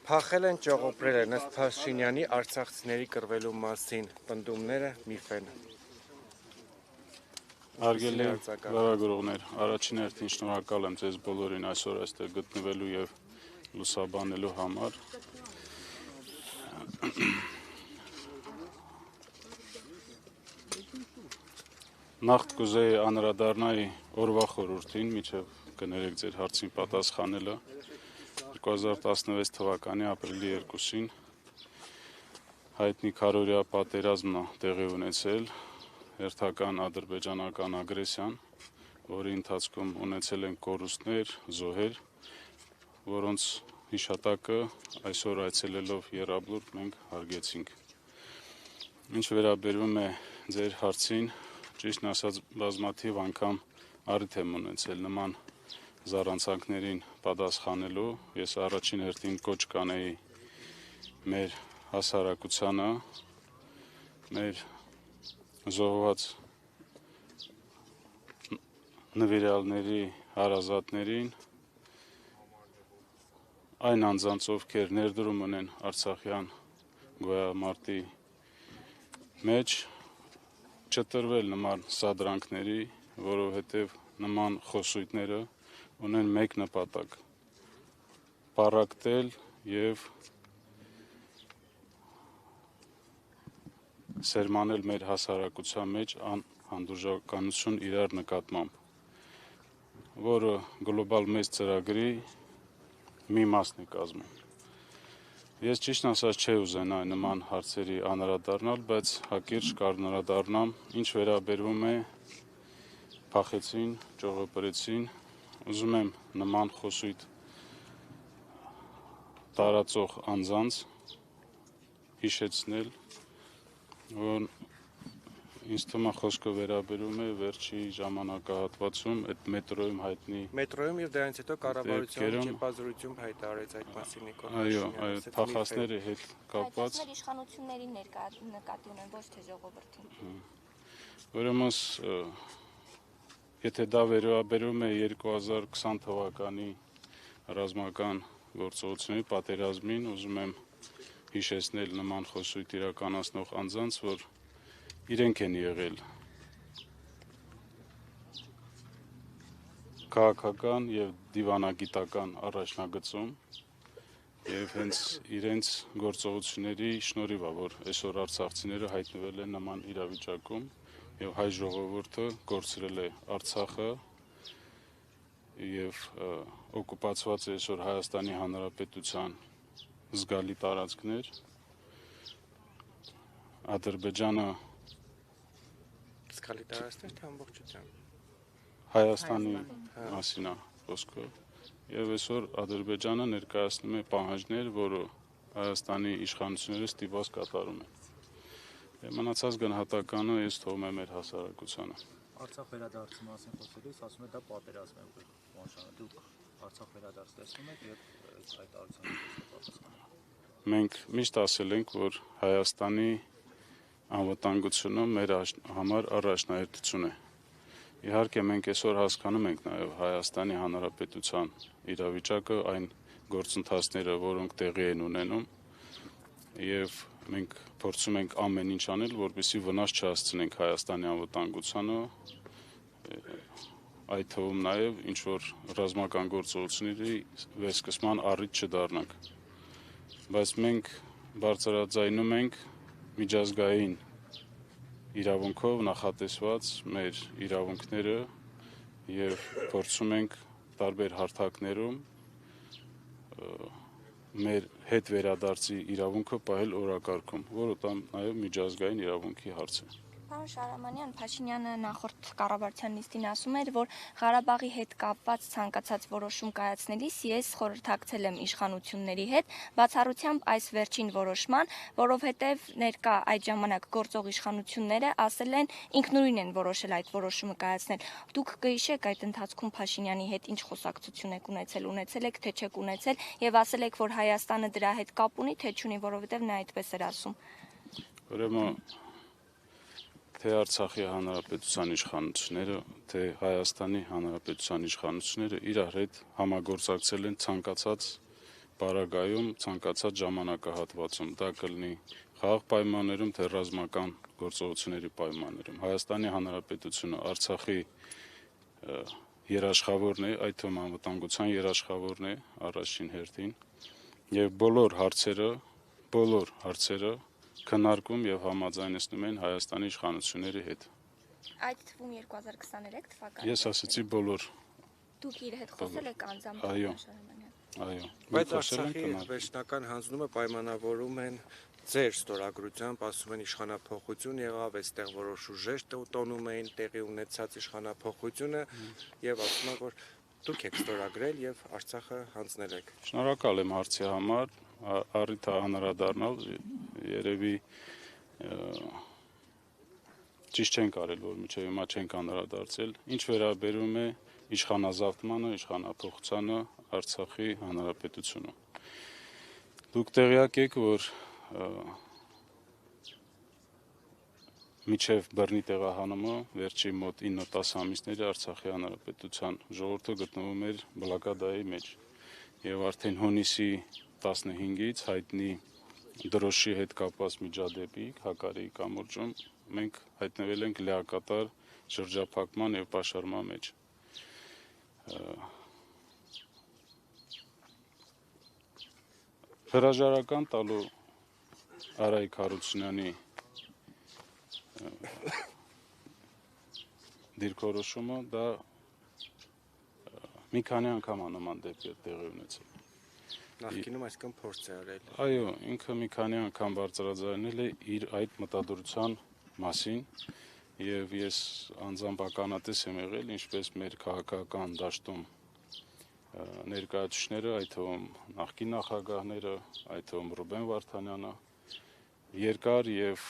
Փախել են, ճողոպրել են, ըստ Փաշինյանի արցախցիների կռվելու մասին պնդումները միֆ են։ Հարգելի լրագրողներ, առաջին հերթին շնորհակալ եմ ձեզ բոլորին այսօր այստեղ գտնվելու եւ լուսաբանելու համար։ Նախ կուզեի անդրադառնալ օրվա խորհրդին, մինչև կներեք ձեր հարցին պատասխանելը 2016 թվականի ապրիլի 2-ին հայտնի քարորյա պատերազմն տեղի ունեցել, հերթական ադրբեջանական ագրեսիան, որի ընթացքում ունեցել են կորուստներ, զոհեր, որոնց հիշատակը այսօր այցելելով Եռաբլուր մենք հարգեցինք։ Ինչ վերաբերում է ձեր հարցին, ճիշտն ասած բազմաթիվ անգամ առիթ եմ ունեցել նման զառանցանքներին պատասխանելու, ես առաջին հերթին կոչ կանեի մեր հասարակությանը, մեր զոհված նվիրյալների հարազատներին, այն անձանց, ովքեր ներդրում ունեն արցախյան գոյամարտի մեջ, չտրվել նման սադրանքների, որովհետև նման խոսույթները ունեն մեկ նպատակ՝ պառակտել եւ սերմանել մեր հասարակության մեջ անհանդուրժականություն իրար նկատմամբ, որը գլոբալ մեծ ծրագրի մի մասն է կազմում։ Ես ճիշտն ասած չէի ուզենա նման հարցերի անդրադառնալ, բայց հակիրճ կանդրադառնամ, ինչ վերաբերում է փախեցին, ճողոպրեցին, ուզում եմ նման խոսույթ տարածող անձանց հիշեցնել, որ ինձ թվում է խոսքը վերաբերում է վերջի ժամանակահատվածում այդ մետրոյում հայտնի Մետրոյում եւ դրանից հետո կառավարության ճեպազրույցում հայտարարեց այդ մասին Նիկոլ Փաշինյանը։ Այո, փախածների հետ կապված իշխանությունների նկատի ունեն, ոչ թե ժողովրդին։ Ուրեմն, եթե դա վերաբերում է 2020 թվականի ռազմական գործողությունների պատերազմին, ուզում եմ հիշեցնել նման խոսույթ իրականացնող անձանց, որ իրենք են եղել քաղաքական եւ դիվանագիտական առաջնագծում եւ հենց իրենց գործողությունների շնորհիվ է, որ այսօր արցախցիները հայտնվել են նման իրավիճակում եւ հայ ժողովուրդը կորցրել է Արցախը եւ օկուպացված է այսօր Հայաստանի Հանրապետության զգալի տարածքներ, Ադրբեջանը զգալի տարածքներ թե ամբողջությամբ Հայաստանի մասին է խոսքը եւ այսօր Ադրբեջանը ներկայացնում է պահանջներ, որը Հայաստանի իշխանությունները ստիպված կատարում են։ Եվ մնացած գնահատականը ես թողում եմ մեր հասարակությանը։ Արցախ վերադարձի մասին խոսելիս ասում եք դա պատերազմ է Պաշտոնը, դուք Արցախ վերադարձ տեսնում եք եւ այդ արցախի պատասխանը։ Մենք միշտ ասել ենք, որ Հայաստանի անվտանգությունը մեր համար առաջնահերթություն է։ Իհարկե մենք այսօր հասկանում ենք նաեւ Հայաստանի Հանրապետության իրավիճակը, այն գործընթացները, որոնք տեղի են ունենում եւ մենք փորձում ենք ամեն ինչ անել, որպեսզի վնաս չհասցնենք Հայաստանի անվտանգությանը, այդ թվում նաեւ ինչ որ ռազմական գործողությունների վերսկսման առիթ չդառնանք։ Բայց մենք բարձրաձայնում ենք միջազգային իրավունքով նախատեսված մեր իրավունքները եւ փորձում ենք տարբեր հարթակներում մեր հետ վերադարձի իրավունքը պահել օրակարգում, որը դա նաեւ միջազգային իրավունքի հարց է։ Պարոն Շարամանյան, Փաշինյանը նախորդ կառավարության նիստին ասում էր, որ Ղարաբաղի հետ կապված ցանկացած որոշում կայացնելիս ես խորհրդակցել եմ իշխանությունների հետ, բացառությամբ այս վերջին որոշման, որովհետև ներկա այդ ժամանակ գործող իշխանությունները ասել են ինքնուրույն են որոշել այդ որոշումը կայացնել։ Դուք կհիշեք այդ ընթացքում Փաշինյանի հետ ինչ խոսակցություն եք ունեցել եք, թե չեք ունեցել եւ ասել եք, որ Հայաստանը դրա հետ կապ ունի, թե չունի, որովհետև նա այդպես էր ասում։ Ուրեմն թե Արցախի հանրապետության իշխանությունները, թե Հայաստանի հանրապետության իշխանությունները իրար հետ համագործակցել են ցանկացած պարագայում ցանկացած ժամանակահատվածում, դա կլինի խաղաղ պայմաններում, թե ռազմական գործողությունների պայմաններում։ Հայաստանի Հանրապետությունը Արցախի երաշխավորն է, այդ թվում անվտանգության երաշխավորն է առաջին հերթին, եւ բոլոր հարցերը քննարկում եւ համաձայնեցնում են Հայաստանի իշխանությունների հետ։ Այդ թվում 2023 թվականին։ Ես ասացի բոլոր։ Դուք իր հետ խոսել եք անձամբ Այո։ Շահրամանյան։ Այո։ Բայց Արցախի վերջնական հանձնումը պայմանավորում են ձեր ստորագրությամբ, ասում են իշխանափոխություն եղավ, այստեղ որոշ ուժեր տոնում էին տեղի ունեցած իշխանափոխությունը եւ ասում են, որ դուք եք ստորագրել եւ Արցախը հանձնել եք։ Շնորհակալ եմ հարցի համար, առիթ է անդրադառնալ, երևի ճիշտ չենք արել, որ մինչև հիմա չենք անդրադարձել, ինչ վերաբերում է իշխանազավթմանը, իշխանափոխությանը Արցախի Հանրապետությունում։ Դուք տեղյակ եք, որ մինչև բռնի տեղահանումը վերջի մոտ 9-10 ամիսների Արցախի Հանրապետության ժողովուրդը գտնվում էր բլոկադայի մեջ եւ արդեն հունիսի 15-ից հայտնի դրոշի հետ կապված միջադեպի Հակարիի կամուրջում մենք հայտնվել ենք լիակատար շրջափակման եւ պաշարման մեջ։ Հրաժարական տալու Արայիկ Հարությունյանի դիրքորոշումը դա մի քանի անգամ նման դեպքեր տեղի ունեցել։ Նախկինում այսքան փորձ է արել։ Այո, ինքը մի քանի անգամ բարձրաձայնել է իր այդ մտադրության մասին եւ ես անձամբ ականատես եմ եղել, ինչպես մեր քաղաքական դաշտում ներկայացուցիչները, այդ թվում նախկին նախագահները, այդ թվում Ռուբեն Վարդանյանը երկար եւ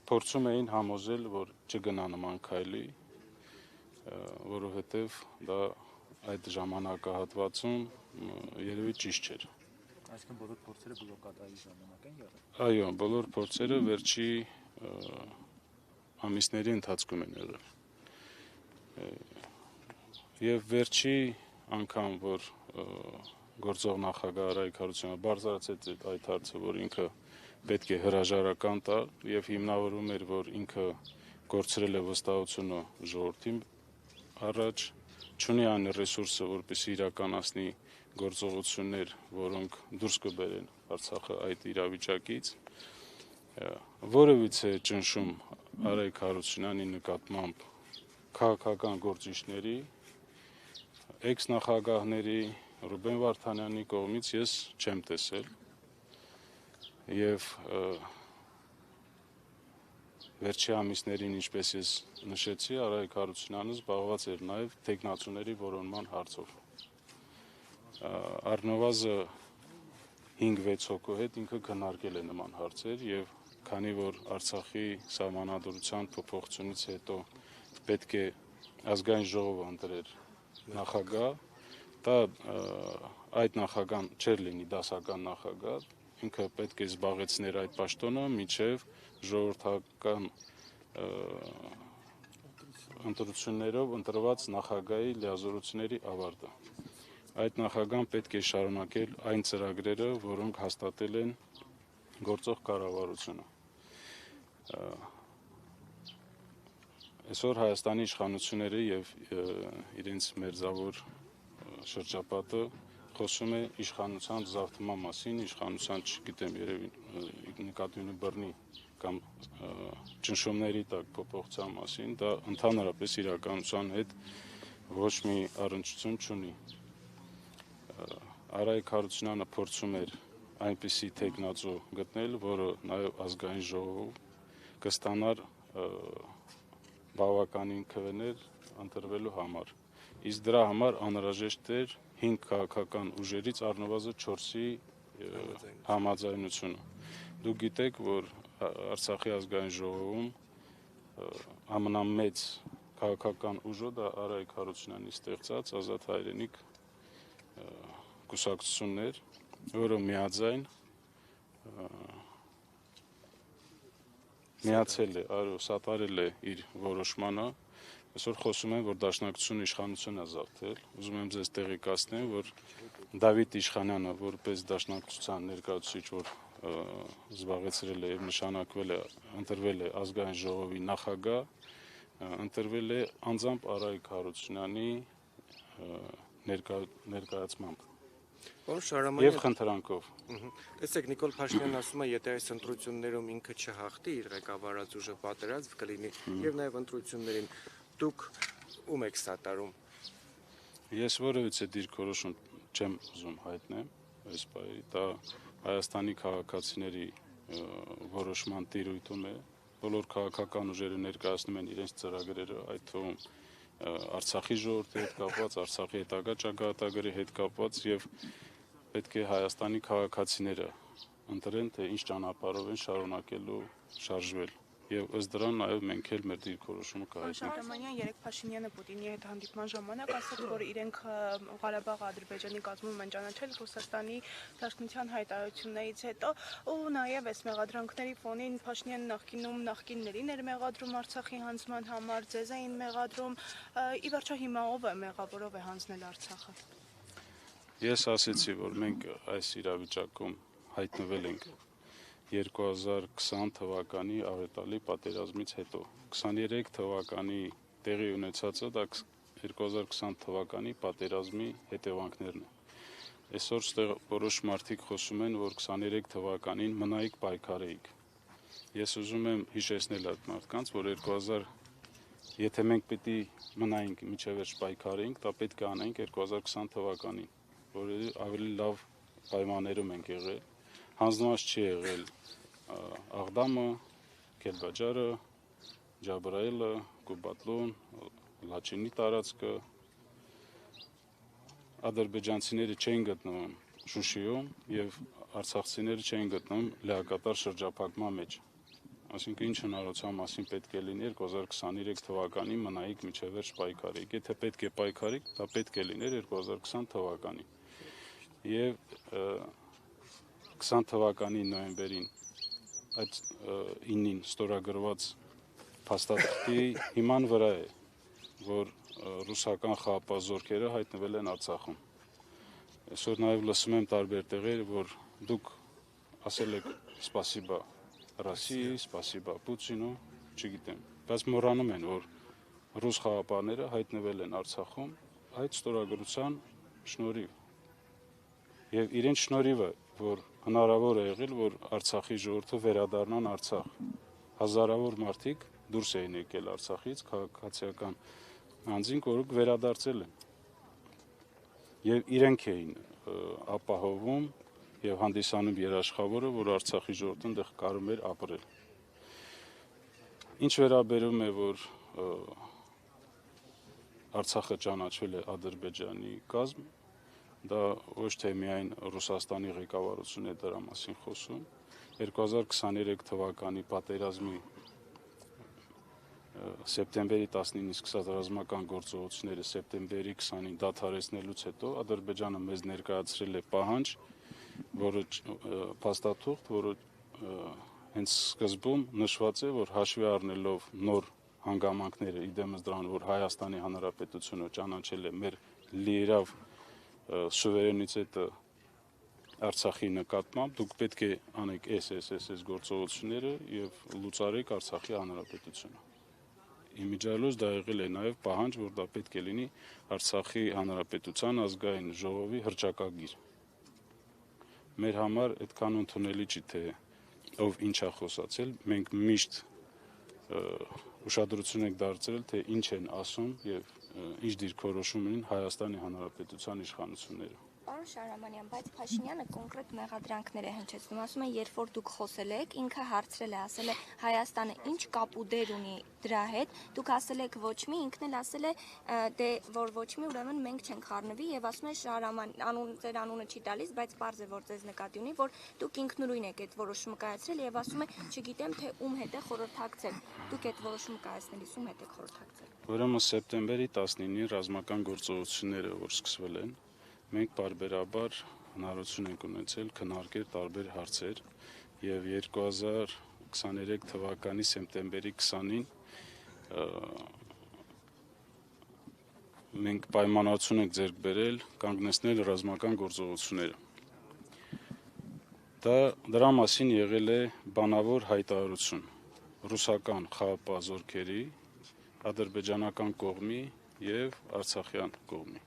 փորձում էին համոզել, որ չգնա նման քայլի, որովհետև դա այդ ժամանակահատվածում երևի ճիշտ չէր։ Այսինքն բոլոր փորձերը բլոկադայի ժամանակ են եղել։ Այո, բոլոր փորձերը վերջի ամիսների ընթացքում են եղել։ Եվ վերջի անգամ, որ գործող նախագահ Արայիկ Հարությունյանը բարձրացրեց այդ հարցը, որ ինքը պետք է հրաժարական տա եւ հիմնավորում էր, որ ինքը կորցրել է վստահությունը ժողովրդի առաջ, չունի այն ռեսուրսը, որպեսզի իրականացնի գործողություններ, որոնք դուրս կբերեն Արցախը այդ իրավիճակից, որևիցե ճնշում Արայիկ Հարությունյանի նկատմամբ քաղաքական գործիչների, էքս-նախագահների, Ռուբեն Վարդանյանի կողմից ես չեմ տեսել եւ վերջի ամիսներին, ինչպես ես նշեցի, Արայիկ Հարությունյանը զբաղված էր նաեւ թեկնածուների որոնման հարցով։ Առնվազն 5-6 հոգու հետ ինքը քննարկել է նման հարցեր եւ քանի որ Արցախի սահմանադրության փոփոխությունից հետո պետք է ազգային ժողովը ընտրեր նախագահ, դա այդ նախագահան չէր լինի դասական նախագահ, ինքը պետք է զբաղեցներ այդ պաշտոնը մինչև ժողովրդական ընտրություններով ընտրված նախագահի լիազորությունների ավարտը։ Այդ նախագահան պետք է շարունակել այն ծրագրերը, որոնք հաստատել են գործող կառավարությունը։ Այսօր Հայաստանի իշխանությունները եւ իրենց մերձավոր շրջապատը խոսում է իշխանության զավթման մասին, իշխանության, չգիտեմ, երևի նկատի ունի բռնի կամ ճնշումների տակ փոփոխության մասին, դա ընդհանրապես իրականության հետ ոչ մի առնչություն չունի։ Արայիկ Հարությունյանը փորձում էր այնպիսի թեկնածու գտնել, որը նաեւ ազգային ժողովում կստանար բավականին քվեներ ընտրվելու համար։ Իսկ դրա համար անհրաժեշտ էր 5 քաղաքական ուժերից առնվազն 4-ի համաձայնությունը։ Դուք գիտեք, որ Արցախի ազգային ժողովում ամենամեծ քաղաքական ուժը դա Արայիկ Հարությունյանի ստեղծած Ազատ հայրենիք կուսակցությունն էր, որը միաձայն միացել է, այո, սատարել է իր որոշմանը Այսօր խոսում են, որ Դաշնակցությունը իշխանություն է զավթել։ Ուզում եմ ձեզ տեղեկացնել, որ Դավիթ Իշխանյանը, որպես Դաշնակցության ներկայացուցիչ, որ զբաղեցրել է եւ նշանակվել է, ընտրվել է ազգային ժողովի նախագահ, ընտրվել է անձամբ Արայիկ Հարությունյանի ներկայացմամբ Պարոն եւ Շարամանյան, խնդրանքով։ տեսեք, Նիկոլ Փաշինյանն ասում է, եթե այս ընտրություններում ինքը չհաղթի, իր ղեկավարած ուժը պատերազմ կլինի եւ նաեւ ընտրություններին դուք ում եք սատարում։ Ես որևիցե դիրքորոշում չեմ ուզում հայտնել, այս բայ դա Հայաստանի քաղաքացիների որոշման տիրույթում է։ Բոլոր քաղաքական ուժերը ներկայացնում են իրենց ծրագրերը, այդ թվում Արցախի ժողովրդի հետ կապված, Արցախի հետագա ճակատագրի հետ կապված եւ պետք է Հայաստանի քաղաքացիները ընտրեն, թե ինչ ճանապարհով են շարունակելու շարժվել։ Եվ ըստ դրան նաև մենք էլ մեր դիրքորոշումը կհայտնենք։ Շարամանյան երեք Փաշինյանը Պուտինի հետ հանդիպման ժամանակ ասաց, որ իրենք Ղարաբաղը Ադրբեջանի կազմում են ճանաչել Ռուսաստանի Դաշնության հայտարարություններից հետո, ու նաև այս մեղադրանքների ֆոնին Փաշինյանը նախկիններին էր մեղադրում Արցախի հանձնման համար, ձեզ էին մեղադրում, ի վերջո հիմա ով է մեղավորով է հանձնել Արցախը։ Ես ասեցի, որ մենք այս իրավիճակում հայտնվել ենք 2020 թվականի աղետալի պատերազմից հետո 23 թվականի տեղի ունեցածը դա 2020 թվականի պատերազմի հետևանքներն են։ Այսօր ստեղ որոշ մարդիկ խոսում են, որ 23 թվականին մնայիք պայքարեիք։ Ես ուզում եմ հիշեցնել այդ մարդկանց, որ 2000 եթե մենք պիտի մնայինք մինչև վերջ պայքարեինք, դա պետք է անենք 2020 թվականին, որ ավելի լավ պայմաններում ենք եղել։ Հանձնված չի եղել Աղդամը, Քելբաջարը, Ջաբրայելը, Կուբատլուն, Լաչինի տարածքը, ադրբեջանցիները չէին գտնվում Շուշիում եւ արցախցիները չէին գտնվում լեակատար շրջափակման մեջ։ Այսինքն ինչ հնարավորության մասին պետք է լինի 2023 թվականին մնայիք միջև վերջ պայքարեիք։ Եթե պետք է պայքարեիք, դա պետք է լիներ 2020 թվականին։ Եվ 20 թվականի նոյեմբերին այդ 9-ին ստորագրված փաստաթղթի հիման վրա է, որ ռուսական խաղապահ հայտնվել են Արցախում։ Այսօր նաև լսում եմ տարբեր տեղեր, որ դուք ասել եք սպասիբա Ռոսիայի, սպասիբա Պուտինու, չգիտեմ, բայց մոռանում են, որ ռուս խաղապահները հայտնվել են Արցախում այդ ստորագրության շնորհիվ։ Եվ իրենց շնորհիվ է, որ հնարավոր է եղել, որ Արցախի ժողովուրդը վերադառնան Արցախ։ Հազարավոր մարդիկ դուրս էին եկել Արցախից, քաղաքացիական անձինք, որոնք վերադարձել են։ Եվ իրենք էին ապահովում եւ հանդիսանում երաշխավորը, որ Արցախի ժողովուրդը այնտեղ կարում էր ապրել։ Ինչ վերաբերում է, որ Արցախը ճանաչվել է Ադրբեջանի կազմ, դա ոչ թե միայն Ռուսաստանի ղեկավարությունն է դրա մասին խոսում։ 2023 թվականի պատերազմի սեպտեմբերի 19-ից սկսած ռազմական գործողությունները սեպտեմբերի 20-ին դադարեցնելուց հետո Ադրբեջանը մեզ ներկայացրել է պահանջ, որը փաստաթուղթ, որը հենց սկզբում նշված է, որ հաշվի առնելով նոր հանգամանքները, իդեմս դրան, որ Հայաստանի Հանրապետությունը ճանաչել է մեր լիերավ սուվերենիտետը Արցախի նկատմամբ, դուք պետք է անեք այս գործողությունները եւ լուծարեք Արցախի Հանրապետությունը։ Իմիջիայլոց դա եղել է նաեւ պահանջ, որ դա պետք է լինի Արցախի Հանրապետության ազգային ժողովի հռչակագիր։ Մեր համար այդքան ընդունելի չի, թե ով ինչ է խոսացել, մենք միշտ ուշադրություն ենք դարձրել, թե ինչ են ասում եւ ինչ դիրքորոշում ունեն Հայաստանի Հանրապետության իշխանությունները։ Պարոն Շարամանյան, բայց Փաշինյանը կոնկրետ մեղադրանքներ է հնչեցնում, ասում է, երբ որ դուք խոսել եք, ինքը հարցրել է, ասել է Հայաստանը ինչ կապ ու դեր ունի դրա հետ, դուք ասել եք ոչ մի, ինքն էլ ասել է, դե որ ոչ մի, ուրեմն մենք չենք խառնվի եւ ասում է Շարաման, ձեր անունը չի տալիս, բայց պարզ է, որ ձեզ նկատի ունի, որ դուք ինքնուրույն եք այդ որոշումը կայացրել եւ ասում է, չգիտեմ թե ում հետ է խորհրդակցել։ Դուք այդ որոշումը կայացնելիս ում հետ եք խորհրդակցել։ Ուրեմն սեպտեմբերի 19-ի ռազմական գործողությունները, որ սկսվել են, մենք բարբերաբար հնարավորություն ենք ունեցել քննարկել տարբեր հարցեր եւ 2023 թվականի սեպտեմբերի 20-ին մենք պայմանավորություն ենք ձեռք բերել կանգնեցնել ռազմական գործողությունները։ Դրա մասին եղել է բանավոր հայտարարություն ռուսական խաղապահ զորքերի, ադրբեջանական կողմի եւ արցախյան կողմի։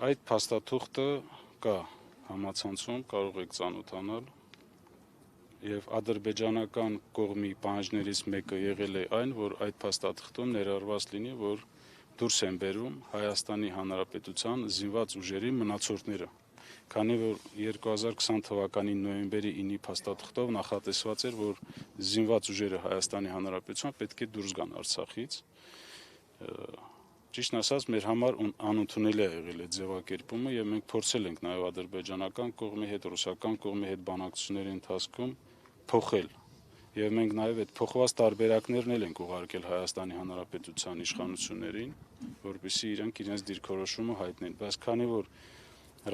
Այդ փաստաթուղթը կա համացանցում, կարող եք ծանոթանալ, եւ ադրբեջանական կողմի պահանջներից մեկը եղել է այն, որ այդ փաստաթղթում ներառված լինի, որ դուրս են բերում Հայաստանի Հանրապետության զինված ուժերի մնացորդները, քանի որ 2020 թվականի նոյեմբերի 9-ի փաստաթղթով նախատեսված էր, որ զինված ուժերը Հայաստանի Հանրապետության պետք է դուրս գան Արցախից։ Ճիշտն ասած, մեր համար անընդունելի է եղել այդ ձևակերպումը եւ մենք փորձել ենք նաեւ ադրբեջանական կողմի հետ, ռուսական կողմի հետ բանակցությունների ընթացքում փոխել եւ մենք նաեւ այդ փոխված տարբերակներն էլ ենք ուղարկել Հայաստանի Հանրապետության իշխանություններին, որպեսզի իրենք իրենց դիրքորոշումը հայտնեն, բայց քանի որ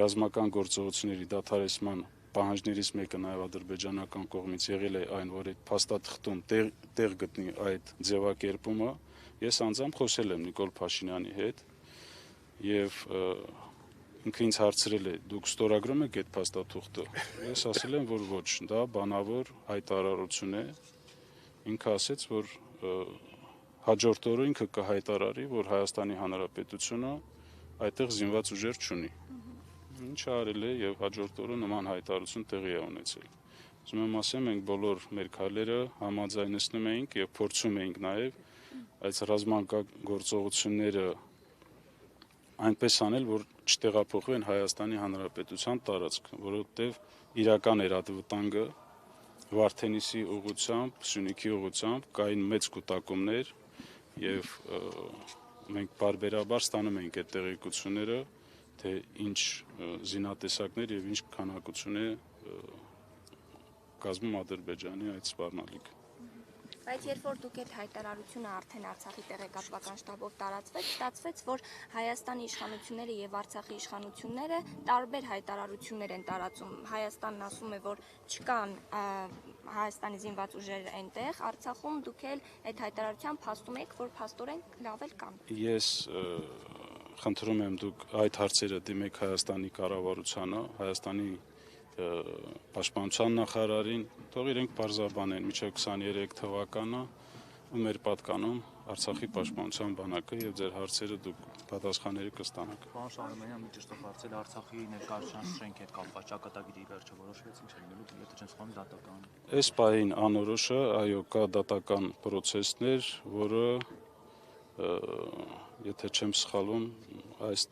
ռազմական գործողությունների դադարեցման պահանջներից մեկը նաեւ ադրբեջանական կողմից եղել է այն, որ այդ փաստաթղթում տեղ գտնի այդ ձևակերպումը, ես անձամբ խոսել եմ Նիկոլ Փաշինյանի հետ եւ ինքը ինձ հարցրել է դուք ստորագրում եք այդ փաստաթուղթը, ես ասել եմ, որ ոչ, դա բանավոր հայտարարություն է, ինքը ասեց, որ հաջորդ օրը ինքը կհայտարարի, որ Հայաստանի Հանրապետությունը այդտեղ զինված ուժեր չունի, ինչը արել է եւ հաջորդ օրը նման հայտարարություն տեղի է ունեցել։ Ուզում եմ ասեմ, մենք բոլոր մեր քայլերը համաձայնեցնում էինք եւ փորձում էինք նաեւ այս ռազմական գործողությունները այնպես անել, որ չտեղափոխվեն Հայաստանի Հանրապետության տարածք, որովհետև իրական էր այդ վտանգը Վարդենիսի ուղղությամբ, Սյունիքի ուղղությամբ կային մեծ կուտակումներ եւ մենք բարբերաբար ստանում էինք այդ տեղեկությունները, թե ինչ զինատեսակներ եւ ինչ քանակություն է կազմում Ադրբեջանի այդ սպառնալիքը։ Բայց երբ որ դուք այդ հայտարարությունը արդեն Արցախի տեղեկատվական շտաբով տարածվեց, ստացվեց, որ Հայաստանի իշխանությունները եւ Արցախի իշխանությունները տարբեր հայտարարություններ են տարածում։ Հայաստանն ասում է, որ չկան Հայաստանի զինված ուժեր այնտեղ, Արցախում դուք էլ այդ հայտարարությամբ փաստում եք, որ փաստորեն լավ էլ կան։ Ես խնդրում եմ դուք այդ հարցերը դիմեք Հայաստանի կառավարությանը, Հայաստանի Պաշտպանության նախարարին, թող իրենք բարձրաբանեն մինչև 23 թվականը ու մեր պատկանում Արցախի պաշտպանության բանակը եւ ձեր հարցերը դուք պատասխանները կստանաք։ Պարոն Շահրամանյան, մի ճիշտ հարցել Արցախի ներկայացան շենք հետ կապված ճակատագիրի վերջը որոշվեց ինչ է լինելու, եթե չեմ սխալվում դատական։ Այս պահին անորոշ է, այո, կա դատական process-ներ, որը եթե չեմ սխալվում, այս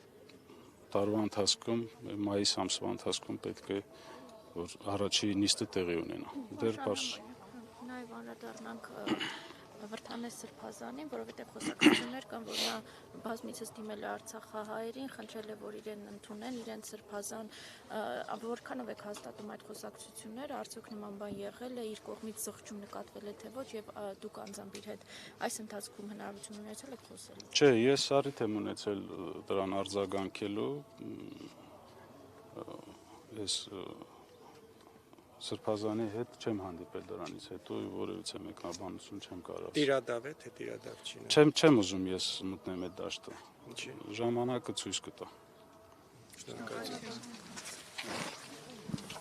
տարվա ընթացքում, մայիս ամսվա ընթացքում պետք է որ առաջի նիստը տեղի ունենա։ Դեռ բաց Նաև անդրադառնանք Վրդանես Սրբազանին, որովհետև խոսակցություններ կան, որ նա բազմիցս դիմել է արցախահայերին, խնդրել է, որ իրեն ընդունեն, իրեն Սրբազան, որքանով եք հաստատում այդ խոսակցությունները, արդյոք նման բան եղել է, իր կողմից զղջում նկատվել է թե ոչ եւ դուք անձամբ իր հետ այս ընթացքում հնարավորություն ունեցել եք խոսելու։ Չէ, ես առիթ եմ ունեցել դրան արձագանքելու, ես Սրբազանի հետ չեմ հանդիպել դրանից հետո որևիցե մեկնաբանություն չեմ կարող։ Տիրադավ է, թե տիրադավ չի։ Չեմ ուզում ես մտնեմ այդ դաշտը։ Ինչի։ Ժամանակը ցույց կտա։ Շնորհակալություն։